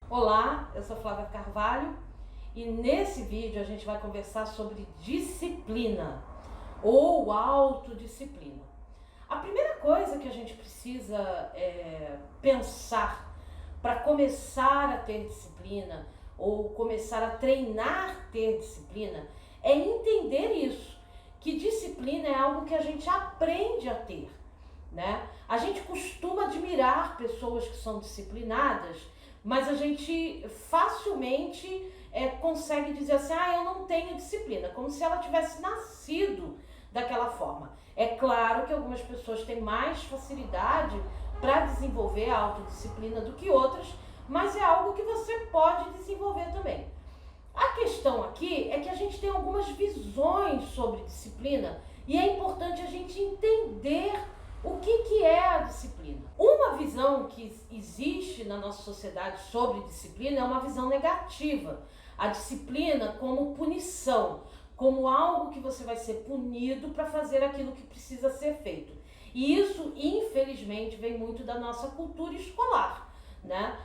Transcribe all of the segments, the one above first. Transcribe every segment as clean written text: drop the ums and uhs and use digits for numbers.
Olá, eu sou Flávia Carvalho e nesse vídeo a gente vai conversar sobre disciplina ou autodisciplina. A primeira coisa que a gente precisa pensar para começar a ter disciplina ou começar a treinar ter disciplina é entender isso, que disciplina é algo que a gente aprende a ter, né? A gente costuma admirar pessoas que são disciplinadas, mas a gente facilmente consegue dizer assim, eu não tenho disciplina, como se ela tivesse nascido daquela forma. É claro que algumas pessoas têm mais facilidade para desenvolver a autodisciplina do que outras, mas é algo que você pode desenvolver também. A questão aqui é que a gente tem algumas visões sobre disciplina e é importante a gente entender o que é a disciplina. Uma visão que existe na nossa sociedade sobre disciplina é uma visão negativa. A disciplina como punição, como algo que você vai ser punido para fazer aquilo que precisa ser feito. E isso, infelizmente, vem muito da nossa cultura escolar, né?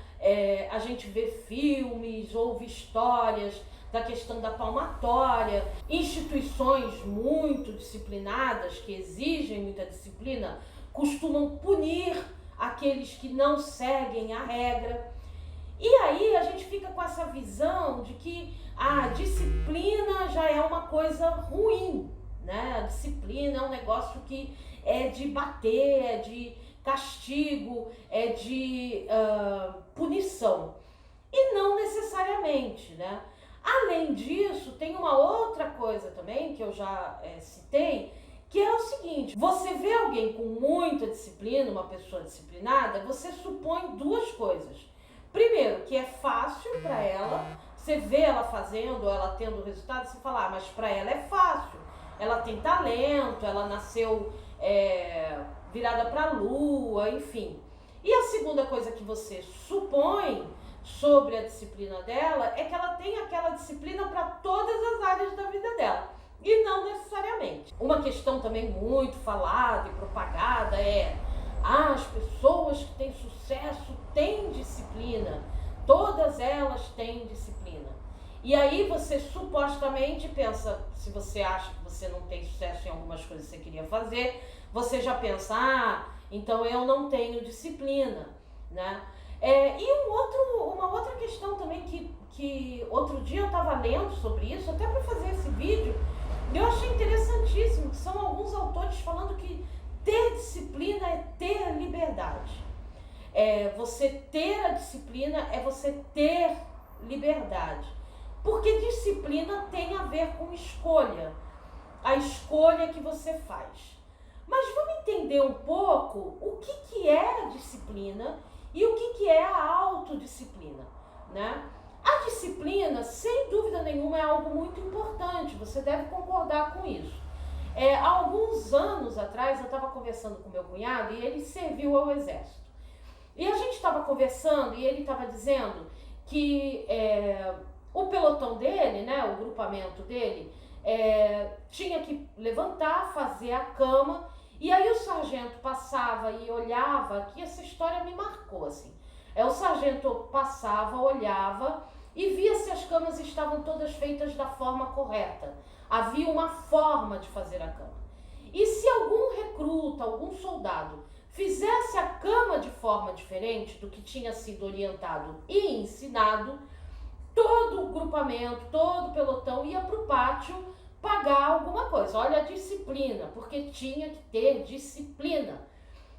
A gente vê filmes, ouve histórias da questão da palmatória, instituições muito disciplinadas, que exigem muita disciplina, costumam punir aqueles que não seguem a regra. E aí a gente fica com essa visão de que a disciplina já é uma coisa ruim, né? A disciplina é um negócio que é de bater, é de castigo, é de punição. E não necessariamente, né? Além disso, tem uma outra coisa também que eu já citei, que é o seguinte: você vê alguém com muita disciplina, uma pessoa disciplinada, você supõe duas coisas. Primeiro, que é fácil para ela, você vê ela fazendo, ela tendo resultado, você fala, mas para ela é fácil, ela tem talento, ela nasceu virada para a lua, enfim. E a segunda coisa que você supõe sobre a disciplina dela é que ela tem aquela disciplina para todas as áreas da vida dela, e não necessariamente. Uma questão também muito falada e propagada é: as pessoas que têm sucesso têm disciplina, todas elas têm disciplina. E aí você supostamente pensa, se você acha que você não tem sucesso em algumas coisas que você queria fazer, você já pensa, então eu não tenho disciplina, né? E uma outra questão também que outro dia eu estava lendo sobre isso, até para fazer esse vídeo, eu achei interessantíssimo, que são alguns autores falando que ter disciplina é ter liberdade. Você ter a disciplina é você ter liberdade. Porque disciplina tem a ver com escolha, a escolha que você faz. Mas vamos entender um pouco o que é a disciplina e o que é a autodisciplina, né? A disciplina, sem dúvida nenhuma, é algo muito importante, você deve concordar com isso. Há alguns anos atrás, eu estava conversando com meu cunhado e ele serviu ao exército. E a gente estava conversando e ele estava dizendo que o pelotão dele, né, o grupamento dele, tinha que levantar, fazer a cama, e aí o sargento passava e olhava, que essa história me marcou, assim. O sargento passava, olhava e via se as camas estavam todas feitas da forma correta. Havia uma forma de fazer a cama. E se algum recruta, algum soldado, fizesse a cama de forma diferente do que tinha sido orientado e ensinado, todo o grupamento, todo o pelotão ia para o pátio pagar alguma coisa. Olha a disciplina, porque tinha que ter disciplina.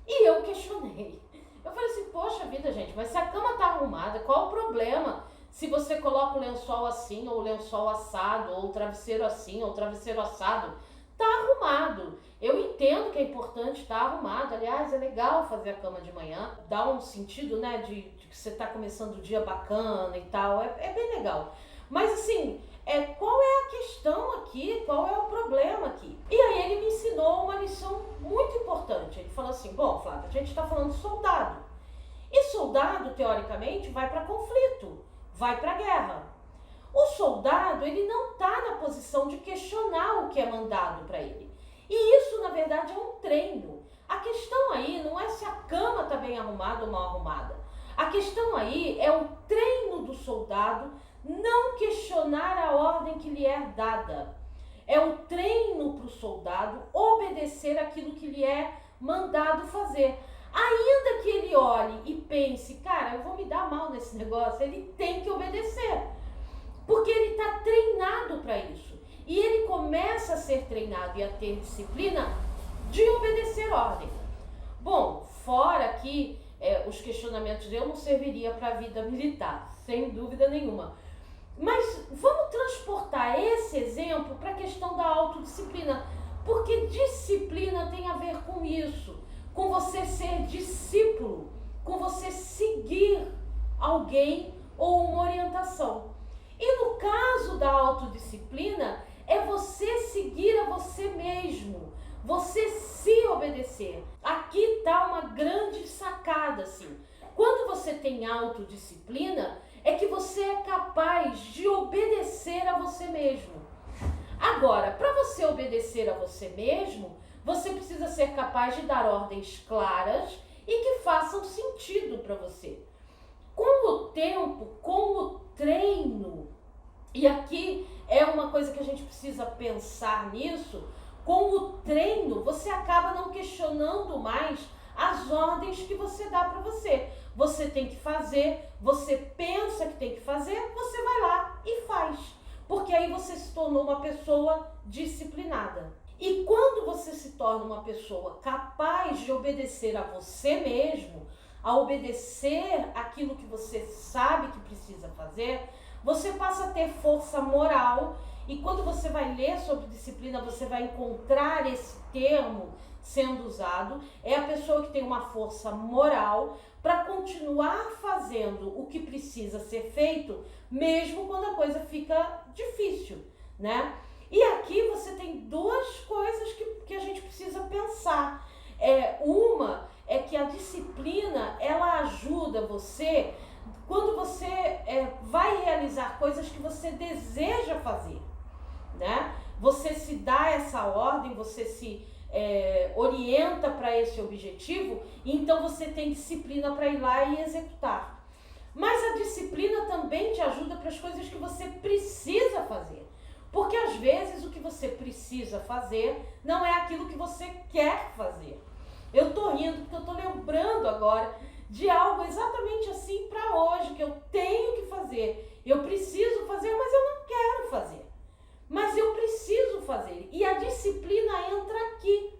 E eu questionei. Eu falei assim, poxa vida, gente, mas se a cama tá arrumada, qual o problema se você coloca o lençol assim, ou o lençol assado, ou o travesseiro assim, ou o travesseiro assado? Tá arrumado. Eu entendo que é importante estar arrumado. Aliás, é legal fazer a cama de manhã. Dá um sentido, né, de que você tá começando o dia bacana e tal. É bem legal. Mas assim, qual é a questão aqui? Qual é o problema aqui? E aí ele me ensinou uma lição muito importante. Ele falou assim, bom, Flávia, a gente está falando de soldado. E soldado, teoricamente, vai para conflito, vai para guerra. O soldado, ele não está na posição de questionar o que é mandado para ele. E isso, na verdade, é um treino. A questão aí não é se a cama está bem arrumada ou mal arrumada. A questão aí é um treino soldado não questionar a ordem que lhe é dada. É o treino para o soldado obedecer aquilo que lhe é mandado fazer. Ainda que ele olhe e pense, cara, eu vou me dar mal nesse negócio, ele tem que obedecer. Porque ele está treinado para isso. E ele começa a ser treinado e a ter disciplina de obedecer ordem. Bom, fora que os questionamentos eu não serviria para a vida militar, sem dúvida nenhuma. Mas vamos transportar esse exemplo para a questão da autodisciplina, porque disciplina tem a ver com isso, com você ser discípulo, com você seguir alguém ou uma orientação. E no caso da autodisciplina, é você seguir a você mesmo, você se obedecer. Aqui está uma grande sacada, assim. Quando você tem autodisciplina, é que você é capaz de obedecer a você mesmo. Agora, para você obedecer a você mesmo, você precisa ser capaz de dar ordens claras e que façam sentido para você. Com o tempo, com o treino, e aqui é uma coisa que a gente precisa pensar nisso, com o treino você acaba não questionando mais as ordens que você dá para você. Você tem que fazer, você pensa que tem que fazer, você vai lá e faz. Porque aí você se tornou uma pessoa disciplinada. E quando você se torna uma pessoa capaz de obedecer a você mesmo, a obedecer aquilo que você sabe que precisa fazer, você passa a ter força moral. E quando você vai ler sobre disciplina, você vai encontrar esse termo sendo usado. É a pessoa que tem uma força moral para continuar fazendo o que precisa ser feito, mesmo quando a coisa fica difícil, né? E aqui você tem duas coisas que a gente precisa pensar. Uma é que a disciplina, ela ajuda você quando você vai realizar coisas que você deseja fazer, né? Você se dá essa ordem, você se orienta para esse objetivo, e então você tem disciplina para ir lá e executar. Mas a disciplina também te ajuda para as coisas que você precisa fazer. Porque às vezes o que você precisa fazer não é aquilo que você quer fazer. Eu tô rindo porque eu tô lembrando agora de algo exatamente assim para hoje, que eu tenho que fazer. Eu preciso fazer, mas eu não quero fazer. Mas eu preciso fazer. E a disciplina entra aqui.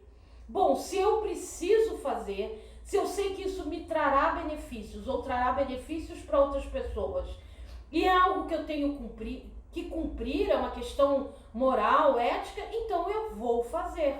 Bom, se eu preciso fazer, se eu sei que isso me trará benefícios ou trará benefícios para outras pessoas, e é algo que eu tenho que cumprir, é uma questão moral, ética, então eu vou fazer.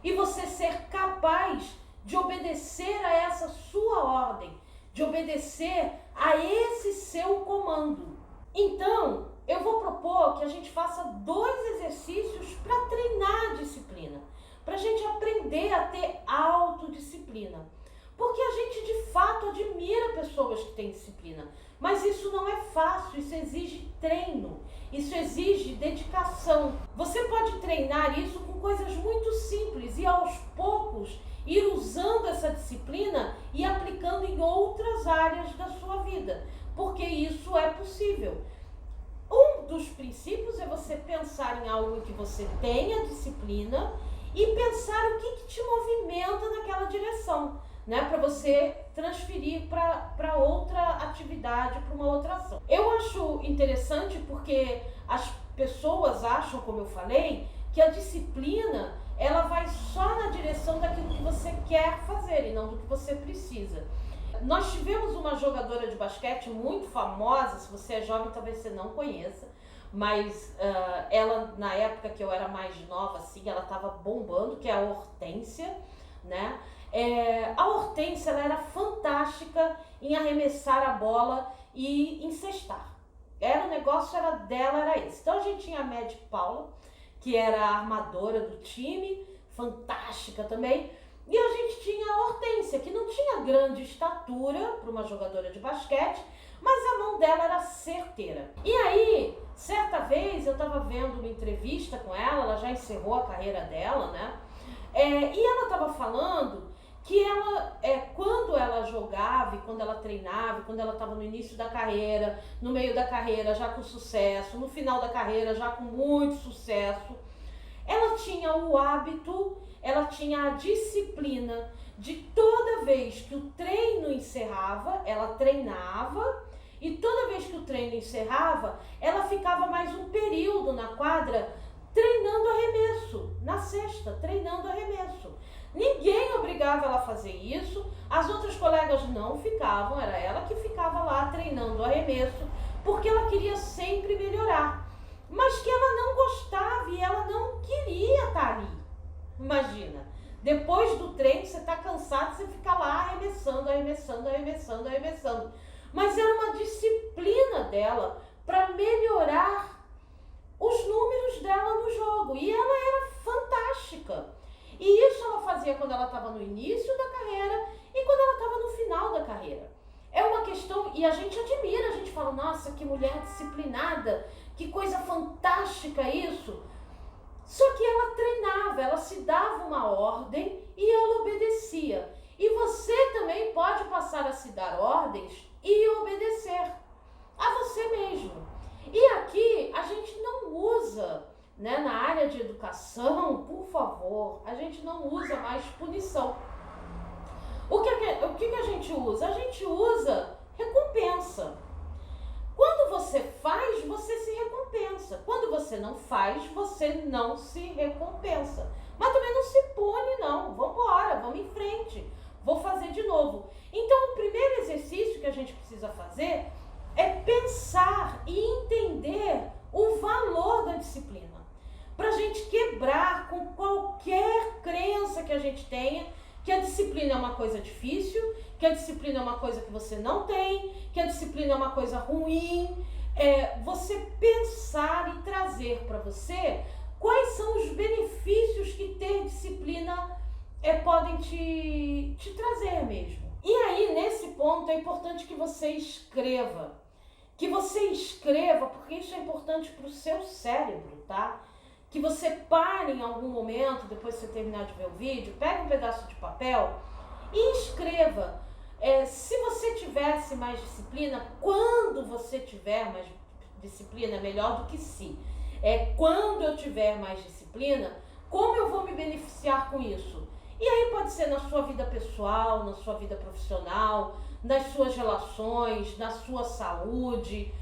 E você ser capaz de obedecer a essa sua ordem, de obedecer a esse seu comando. Então, eu vou propor que a gente faça 2 exercícios para treinar a disciplina, para a gente aprender a ter autodisciplina. Porque a gente de fato admira pessoas que têm disciplina, mas isso não é fácil, isso exige treino, isso exige dedicação. Você pode treinar isso com coisas muito simples e aos poucos ir usando essa disciplina e aplicando em outras áreas da sua vida, porque isso é possível. Um dos princípios é você pensar em algo em que você tenha disciplina e pensar o que te movimenta naquela direção, né, para você transferir para outra atividade, para uma outra ação. Eu acho interessante porque as pessoas acham, como eu falei, que a disciplina ela vai só na direção daquilo que você quer fazer e não do que você precisa. Nós tivemos uma jogadora de basquete muito famosa, se você é jovem talvez você não conheça, mas ela, na época que eu era mais nova, assim, ela estava bombando, que é a Hortência, né? A Hortência, ela era fantástica em arremessar a bola e encestar. O negócio era dela, era esse. Então a gente tinha a Mad Paula, que era a armadora do time, fantástica também. E a gente tinha a Hortência, que não tinha grande estatura para uma jogadora de basquete, mas a mão dela era certeira. E aí, certa vez, eu estava vendo uma entrevista com ela já encerrou a carreira dela, né? E ela estava falando que ela, quando ela jogava, e quando ela treinava, e quando ela estava no início da carreira, no meio da carreira já com sucesso, no final da carreira já com muito sucesso, ela tinha o hábito, ela tinha a disciplina de toda vez que o treino encerrava, ela treinava, e toda vez que o treino encerrava, ela ficava mais um período na quadra treinando arremesso, na cesta, treinando arremesso. Ninguém obrigava ela a fazer isso, as outras colegas não ficavam, era ela que ficava lá treinando arremesso, porque ela queria sempre melhorar, mas que ela não gostava e ela não queria estar ali. Imagina, depois do treino você está cansado, você fica lá arremessando, arremessando, arremessando, arremessando, mas era uma disciplina dela para melhorar os números dela no jogo, e ela era fantástica. E isso ela fazia quando ela estava no início da carreira e quando ela estava no final da carreira. É uma questão, e a gente admira, a gente fala, nossa, que mulher disciplinada, que coisa fantástica isso. Só que ela treinava, ela se dava uma ordem e ela obedecia. E você também pode passar a se dar ordens e obedecer a você mesmo. E aqui a gente não usa, né, na área de educação, por favor, a gente não usa mais punição. O que a gente usa? A gente usa recompensa. Quando você faz, você se recompensa. Quando você não faz, você não se recompensa. Mas também não se pune, não. Vamos embora, vamos em frente. Vou fazer de novo. Então, o primeiro exercício que a gente precisa fazer é pensar e entender o valor da disciplina. Para a gente quebrar com qualquer crença que a gente tenha, que a disciplina é uma coisa difícil, que a disciplina é uma coisa que você não tem, que a disciplina é uma coisa ruim. Você pensar e trazer para você quais são os benefícios que ter disciplina podem te trazer mesmo. E aí, nesse ponto, é importante que você escreva. Que você escreva, porque isso é importante para o seu cérebro, tá? Que você pare em algum momento, depois que você terminar de ver o vídeo, pegue um pedaço de papel e escreva. Se você tivesse mais disciplina, quando você tiver mais disciplina, melhor do que se. Quando eu tiver mais disciplina, como eu vou me beneficiar com isso? E aí pode ser na sua vida pessoal, na sua vida profissional, nas suas relações, na sua saúde,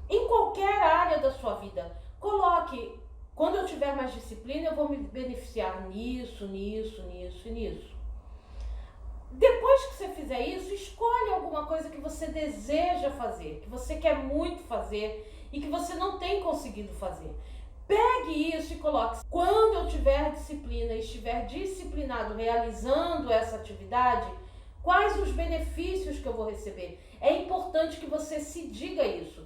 em qualquer área da sua vida. Coloque, quando eu tiver mais disciplina, eu vou me beneficiar nisso, nisso, nisso e nisso. Depois que você fizer isso, escolhe alguma coisa que você deseja fazer, que você quer muito fazer e que você não tem conseguido fazer. Pegue isso e coloque. Quando eu tiver disciplina e estiver disciplinado realizando essa atividade, quais os benefícios que eu vou receber? É importante que você se diga isso.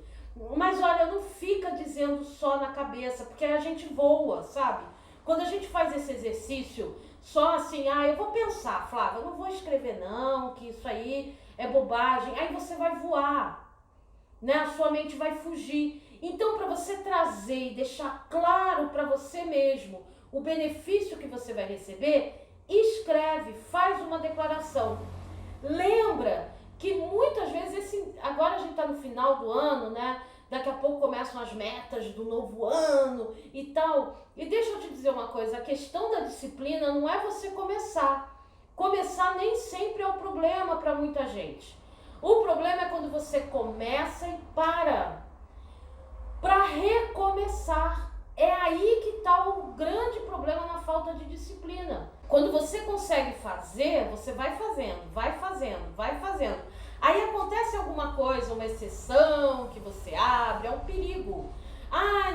Mas olha, não fica dizendo só na cabeça, porque a gente voa, sabe? Quando a gente faz esse exercício, só assim, eu vou pensar, Flávia, eu não vou escrever não, que isso aí é bobagem. Aí você vai voar, né? A sua mente vai fugir. Então, para você trazer e deixar claro para você mesmo o benefício que você vai receber, escreve, faz uma declaração. Lembra que muitas vezes, agora a gente está no final do ano, né? Daqui a pouco começam as metas do novo ano e tal. E deixa eu te dizer uma coisa, a questão da disciplina não é você começar. Começar nem sempre é o problema para muita gente. O problema é quando você começa e para. Para recomeçar. É aí que está o grande problema na falta de disciplina. Quando você consegue fazer, você vai fazendo, vai fazendo, vai fazendo. Aí acontece alguma coisa, uma exceção que você abre, é um perigo.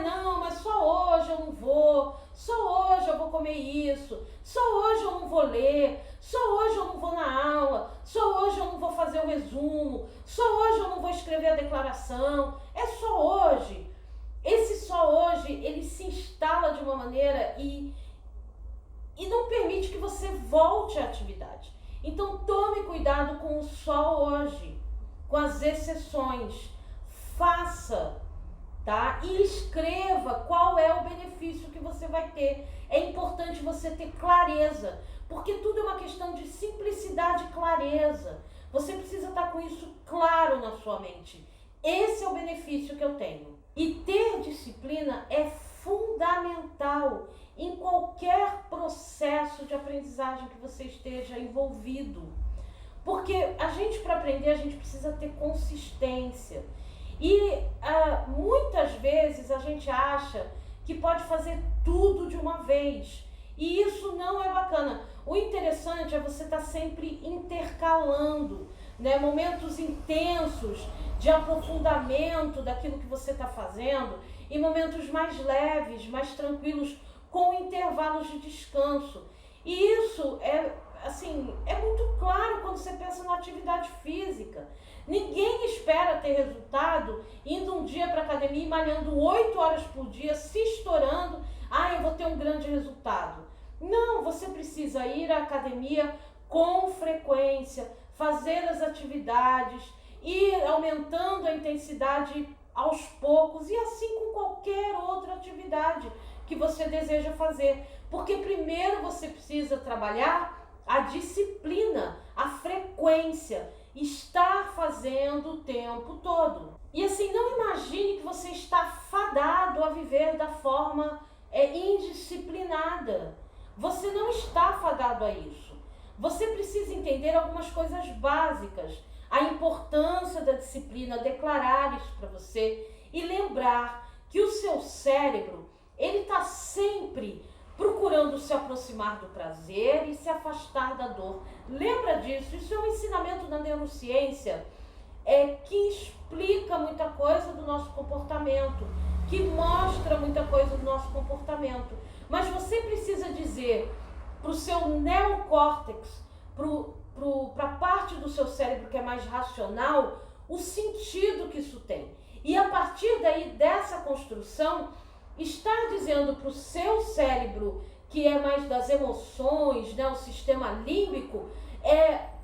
Não, mas só hoje eu não vou, só hoje eu vou comer isso, só hoje eu não vou ler, só hoje eu não vou na aula, só hoje eu não vou fazer o resumo, só hoje eu não vou escrever a declaração, é só hoje. Esse só hoje, ele se instala de uma maneira e não permite que você volte à atividade. Então tome cuidado com o só hoje, com as exceções. Faça tá? E escreva qual é o benefício que você vai ter. É importante você ter clareza, porque tudo é uma questão de simplicidade e clareza. Você precisa estar com isso claro na sua mente. Esse é o benefício que eu tenho. E ter disciplina é fundamental em qualquer processo de aprendizagem que você esteja envolvido. Porque a gente, para aprender, a gente precisa ter consistência. E muitas vezes a gente acha que pode fazer tudo de uma vez. E isso não é bacana. O interessante é você estar sempre intercalando, né, momentos intensos de aprofundamento daquilo que você está fazendo e momentos mais leves, mais tranquilos, com intervalos de descanso. E isso é muito claro quando você pensa na atividade física. Ninguém espera ter resultado indo um dia para a academia e malhando 8 horas por dia, se estourando, eu vou ter um grande resultado. Não, você precisa ir à academia com frequência, fazer as atividades, ir aumentando a intensidade aos poucos e assim com qualquer outra atividade que você deseja fazer. Porque primeiro você precisa trabalhar a disciplina, a frequência, estar fazendo o tempo todo. E assim, não imagine que você está fadado a viver da forma indisciplinada. Você não está fadado a isso. Você precisa entender algumas coisas básicas, a importância da disciplina, declarar isso para você e lembrar que o seu cérebro, ele está sempre procurando se aproximar do prazer e se afastar da dor. Lembra disso? Isso é um ensinamento da neurociência que explica muita coisa do nosso comportamento, que mostra muita coisa do nosso comportamento. Mas você precisa dizer para o seu neocórtex, para a parte do seu cérebro que é mais racional, o sentido que isso tem. E a partir daí, dessa construção, estar dizendo para o seu cérebro, que é mais das emoções, né, o sistema límbico,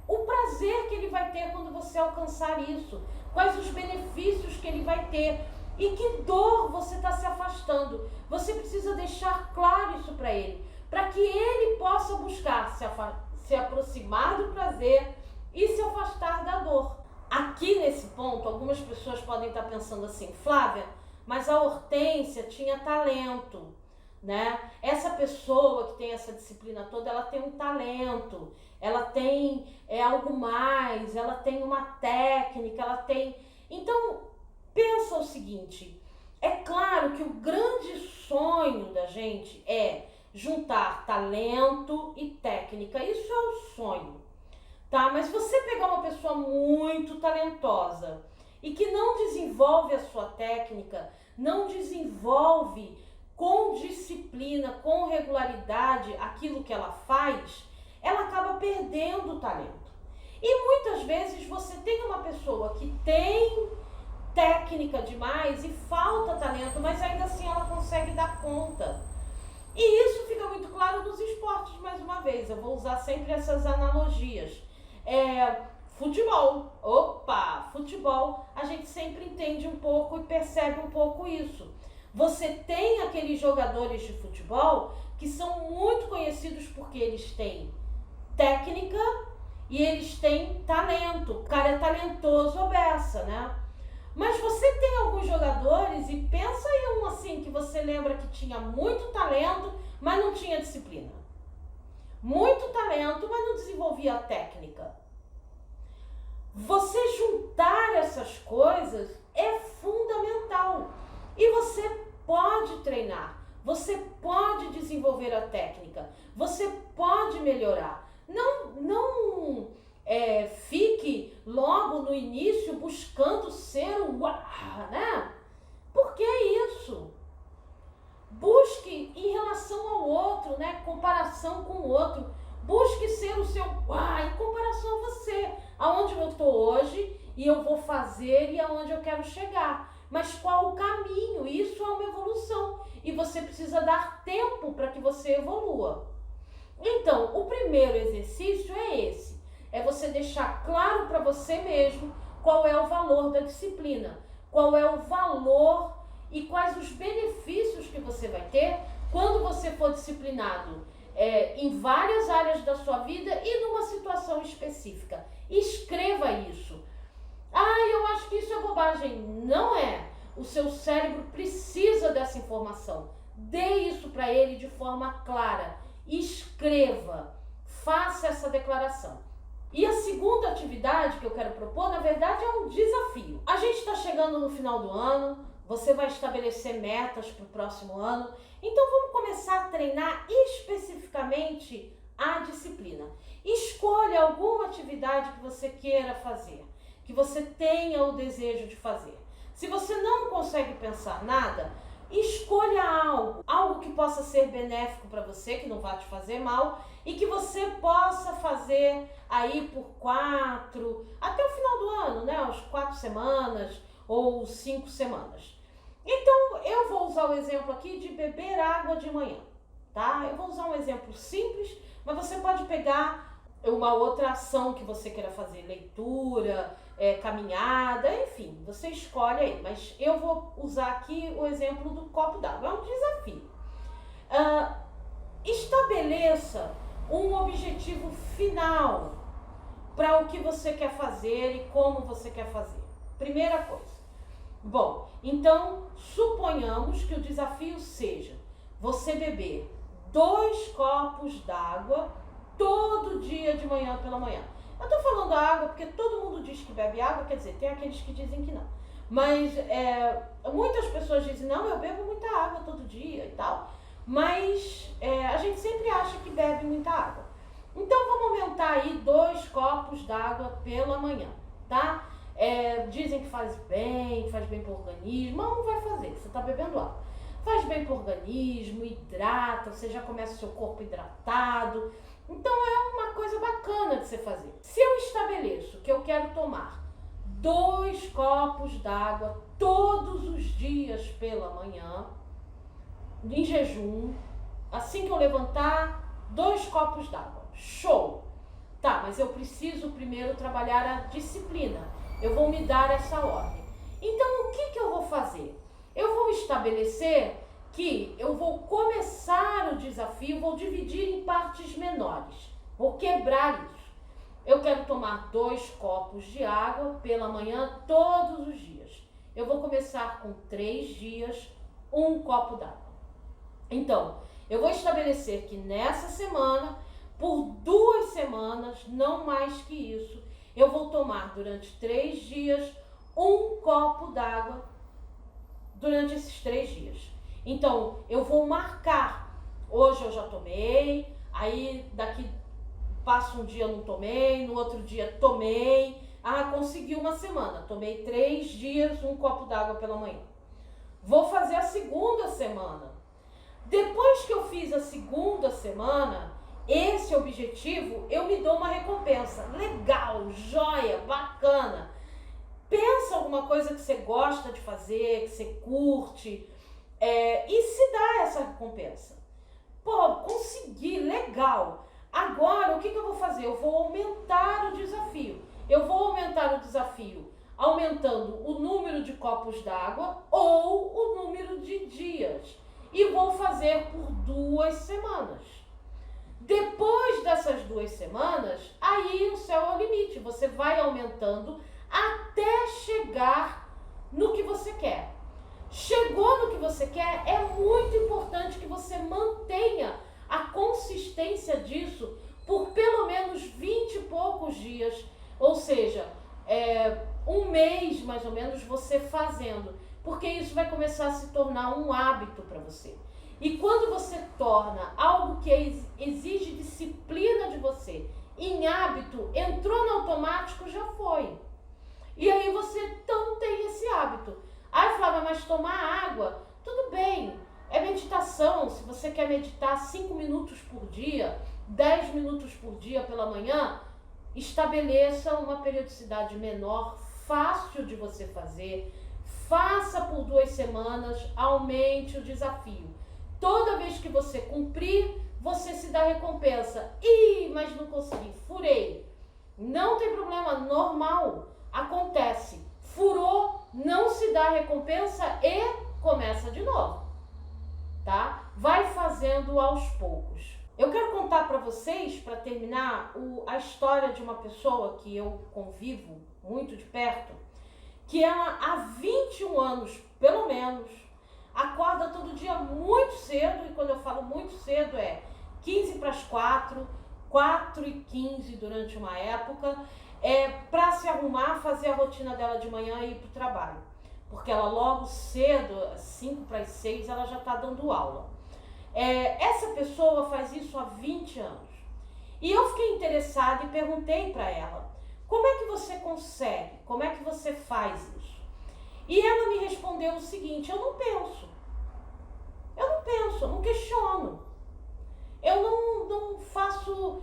o prazer que ele vai ter quando você alcançar isso, quais os benefícios que ele vai ter e que dor você está se afastando. Você precisa deixar claro isso para ele, para que ele possa buscar se aproximar do prazer e se afastar da dor. Aqui nesse ponto, algumas pessoas podem estar pensando assim: Flávia, mas a Hortência tinha talento, né? Essa pessoa que tem essa disciplina toda, ela tem um talento, ela tem algo mais, ela tem uma técnica, ela tem... Então, pensa o seguinte, é claro que o grande sonho da gente é juntar talento e técnica, isso é o sonho, tá? Mas você pegar uma pessoa muito talentosa e que não desenvolve a sua técnica, não desenvolve com disciplina, com regularidade aquilo que ela faz, ela acaba perdendo o talento. E muitas vezes você tem uma pessoa que tem técnica demais e falta talento, mas ainda assim ela consegue dar conta. E isso fica muito claro nos esportes, mais uma vez. Eu vou usar sempre essas analogias. Futebol. Futebol, a gente sempre entende um pouco e percebe um pouco isso. Você tem aqueles jogadores de futebol que são muito conhecidos porque eles têm técnica e eles têm talento. O cara é talentoso ou beça, né? Mas você tem alguns jogadores, e pensa em um assim, que você lembra que tinha muito talento, mas não tinha disciplina. Muito talento, mas não desenvolvia a técnica. Você juntar essas coisas é fundamental. E você pode treinar, você pode desenvolver a técnica, você pode melhorar. Não fique logo no início buscando ser o né? Por que isso? Busque em relação ao outro, né? Comparação com o outro. Busque ser o seu em comparação a você. Aonde eu estou hoje e eu vou fazer e aonde eu quero chegar. Mas qual o caminho? Isso é uma evolução. E você precisa dar tempo para que você evolua. Então, o primeiro exercício é esse. É você deixar claro para você mesmo qual é o valor da disciplina. Qual é o valor e quais os benefícios que você vai ter quando você for disciplinado em várias áreas da sua vida e numa situação específica. Escreva isso. Eu acho que isso é bobagem. Não é. O seu cérebro precisa dessa informação. Dê isso para ele de forma clara. Escreva. Faça essa declaração. E a segunda atividade que eu quero propor, na verdade, é um desafio. A gente está chegando no final do ano, você vai estabelecer metas para o próximo ano, então vamos começar a treinar especificamente a disciplina. Escolha alguma atividade que você queira fazer, que você tenha o desejo de fazer. Se você não consegue pensar nada, escolha algo que possa ser benéfico para você, que não vai te fazer mal, e que você possa fazer aí por 4, até o final do ano, né? As 4 semanas ou 5 semanas. Então, eu vou usar o exemplo aqui de beber água de manhã, tá? Eu vou usar um exemplo simples, mas você pode pegar uma outra ação que você queira fazer, leitura, caminhada, enfim, você escolhe aí. Mas eu vou usar aqui o exemplo do copo d'água, é um desafio. Estabeleça um objetivo final para o que você quer fazer e como você quer fazer. Primeira coisa. Bom, então suponhamos que o desafio seja você beber 2 copos d'água todo dia de manhã pela manhã. Eu tô falando água porque todo mundo diz que bebe água, quer dizer, tem aqueles que dizem que não. Mas muitas pessoas dizem, não, eu bebo muita água todo dia e tal. Mas a gente sempre acha que bebe muita água. Então vamos aumentar aí 2 copos d'água pela manhã, tá? Dizem que faz bem para o organismo, mas não vai fazer, você está bebendo água. Faz bem para o organismo, hidrata, você já começa o seu corpo hidratado. Então é uma coisa bacana de você fazer. Se eu estabeleço que eu quero tomar 2 copos d'água todos os dias pela manhã, em jejum, assim que eu levantar, 2 copos d'água. Show! Tá, mas eu preciso primeiro trabalhar a disciplina. Eu vou me dar essa ordem. Então, o que eu vou fazer? Eu vou estabelecer que eu vou começar o desafio, vou dividir em partes menores. Vou quebrar isso. Eu quero tomar 2 copos de água pela manhã todos os dias. Eu vou começar com 3 dias, 1 copo d'água. Então, eu vou estabelecer que nessa semana, por 2 semanas, não mais que isso, eu vou tomar durante 3 dias 1 copo d'água durante esses 3 dias. Então, eu vou marcar. Hoje eu já tomei, aí daqui passa um dia eu não tomei, no outro dia tomei. Consegui uma semana, tomei 3 dias 1 copo d'água pela manhã. Vou fazer a segunda semana. Depois que eu fiz a segunda semana, esse objetivo, eu me dou uma recompensa. Legal, joia, bacana. Pensa alguma coisa que você gosta de fazer, que você curte, e se dá essa recompensa. Pô, consegui, legal. Agora, o que eu vou fazer? Eu vou aumentar o desafio. Eu vou aumentar o desafio aumentando o número de copos d'água ou o número de dias. E vou fazer por 2 semanas. Depois dessas 2 semanas, aí o céu é o limite. Você vai aumentando até chegar no que você quer. Chegou no que você quer, é muito importante que você mantenha a consistência disso por pelo menos 20 e poucos dias. Ou seja, 1 mês mais ou menos você fazendo. Porque isso vai começar a se tornar um hábito para você. E quando você torna algo que exige disciplina de você em hábito, entrou no automático, já foi. E aí você não tem esse hábito. Flávia, mas tomar água, tudo bem, é meditação. Se você quer meditar 5 minutos por dia, 10 minutos por dia pela manhã, estabeleça uma periodicidade menor, fácil de você fazer. Faça por 2 semanas, aumente o desafio. Toda vez que você cumprir, você se dá recompensa. Mas não consegui, furei. Não tem problema, normal, acontece. Furou, não se dá recompensa e começa de novo, tá? Vai fazendo aos poucos. Eu quero contar para vocês, para terminar, a história de uma pessoa que eu convivo muito de perto, que ela há 21 anos, pelo menos, acorda todo dia muito cedo, e quando eu falo muito cedo é 15 para as 4, 4h15 durante uma época, para se arrumar, fazer a rotina dela de manhã e ir para o trabalho. Porque ela logo cedo, 5 para as 6, ela já está dando aula. Essa pessoa faz isso há 20 anos. E eu fiquei interessada e perguntei para ela, como é que você consegue? Como é que você faz isso? E ela me respondeu o seguinte, eu não penso, eu não questiono. Eu não faço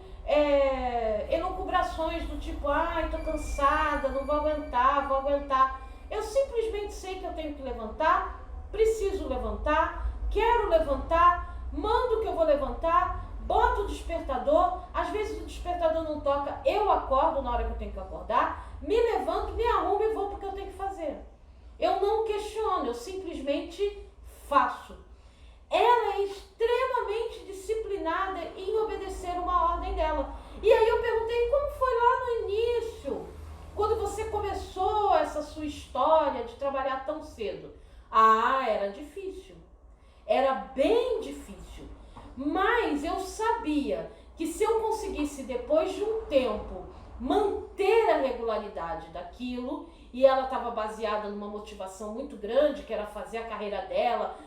elucubrações do tipo, ai, tô cansada, não vou aguentar. Eu simplesmente sei que eu tenho que levantar, preciso levantar, quero levantar, mando que eu vou levantar, boto o despertador, às vezes o despertador não toca, eu acordo na hora que eu tenho que acordar, me levanto, me arrumo e vou porque eu tenho que fazer. Eu não questiono, eu simplesmente faço. Ela é extremamente disciplinada em obedecer uma ordem dela. E aí eu perguntei, como foi lá no início, quando você começou essa sua história de trabalhar tão cedo? Ah, era difícil. Era bem difícil. Mas eu sabia que se eu conseguisse, depois de um tempo, manter a regularidade daquilo, e ela estava baseada numa motivação muito grande, que era fazer a carreira dela,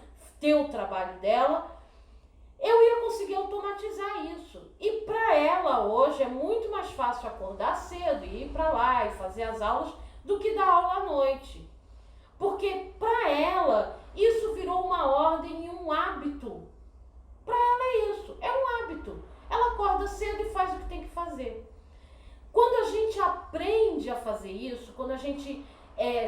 ter o trabalho dela, eu ia conseguir automatizar isso. E para ela hoje é muito mais fácil acordar cedo e ir para lá e fazer as aulas do que dar aula à noite. Porque para ela isso virou uma ordem e um hábito. Para ela é isso, é um hábito. Ela acorda cedo e faz o que tem que fazer. Quando a gente aprende a fazer isso, quando a gente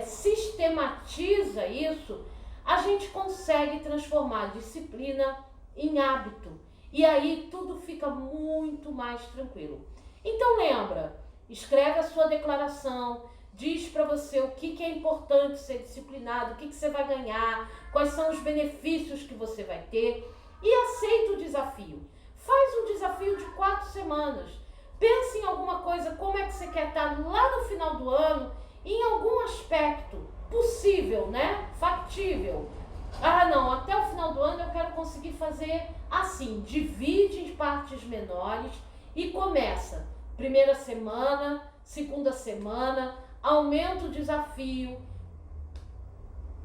sistematiza isso, a gente consegue transformar a disciplina em hábito. E aí tudo fica muito mais tranquilo. Então lembra, escreve a sua declaração, diz para você o que é importante ser disciplinado, o que você vai ganhar, quais são os benefícios que você vai ter e aceita o desafio. Faz um desafio de 4 semanas. Pense em alguma coisa, como é que você quer estar lá no final do ano, em algum aspecto possível, né? Factível. Ah, não, até o final do ano eu quero conseguir fazer assim, divide em partes menores e começa. Primeira semana, segunda semana, aumenta o desafio,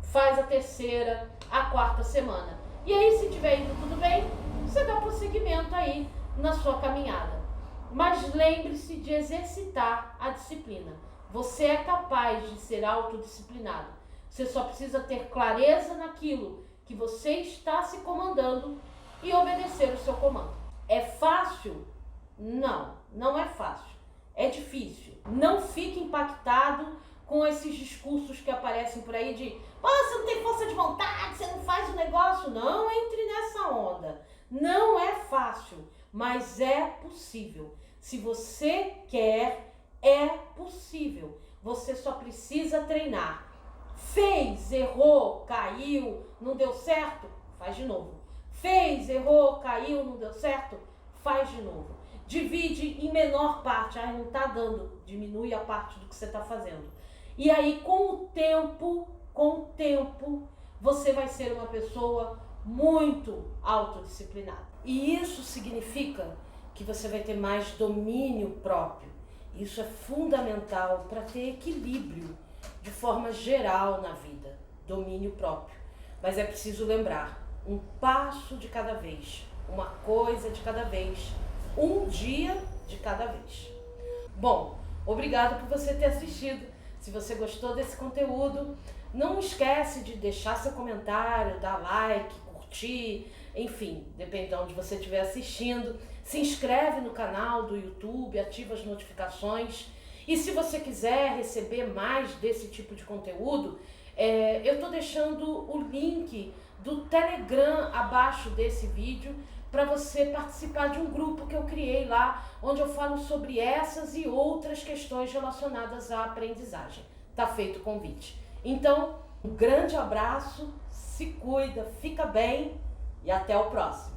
faz a terceira, a quarta semana. E aí, se estiver indo tudo bem, você dá prosseguimento aí na sua caminhada. Mas lembre-se de exercitar a disciplina. Você é capaz de ser autodisciplinado. Você só precisa ter clareza naquilo que você está se comandando e obedecer o seu comando. É fácil? Não, não é fácil. É difícil. Não fique impactado com esses discursos que aparecem por aí de você não tem força de vontade, você não faz o negócio. Não entre nessa onda. Não é fácil, mas é possível. Se você quer, é possível. Você só precisa treinar. Fez, errou, caiu, não deu certo? Faz de novo. Fez, errou, caiu, não deu certo? Faz de novo. Divide em menor parte. Não está dando. Diminui a parte do que você está fazendo. E aí, com o tempo, você vai ser uma pessoa muito autodisciplinada. E isso significa que você vai ter mais domínio próprio. Isso é fundamental para ter equilíbrio de forma geral na vida, domínio próprio. Mas é preciso lembrar, um passo de cada vez, uma coisa de cada vez, um dia de cada vez. Bom, obrigado por você ter assistido. Se você gostou desse conteúdo, não esquece de deixar seu comentário, dar like, curtir, enfim, depende de onde você estiver assistindo. Se inscreve no canal do YouTube, ativa as notificações. E se você quiser receber mais desse tipo de conteúdo, eu estou deixando o link do Telegram abaixo desse vídeo para você participar de um grupo que eu criei lá, onde eu falo sobre essas e outras questões relacionadas à aprendizagem. Tá feito o convite. Então, um grande abraço. se cuida, fica bem e até o próximo.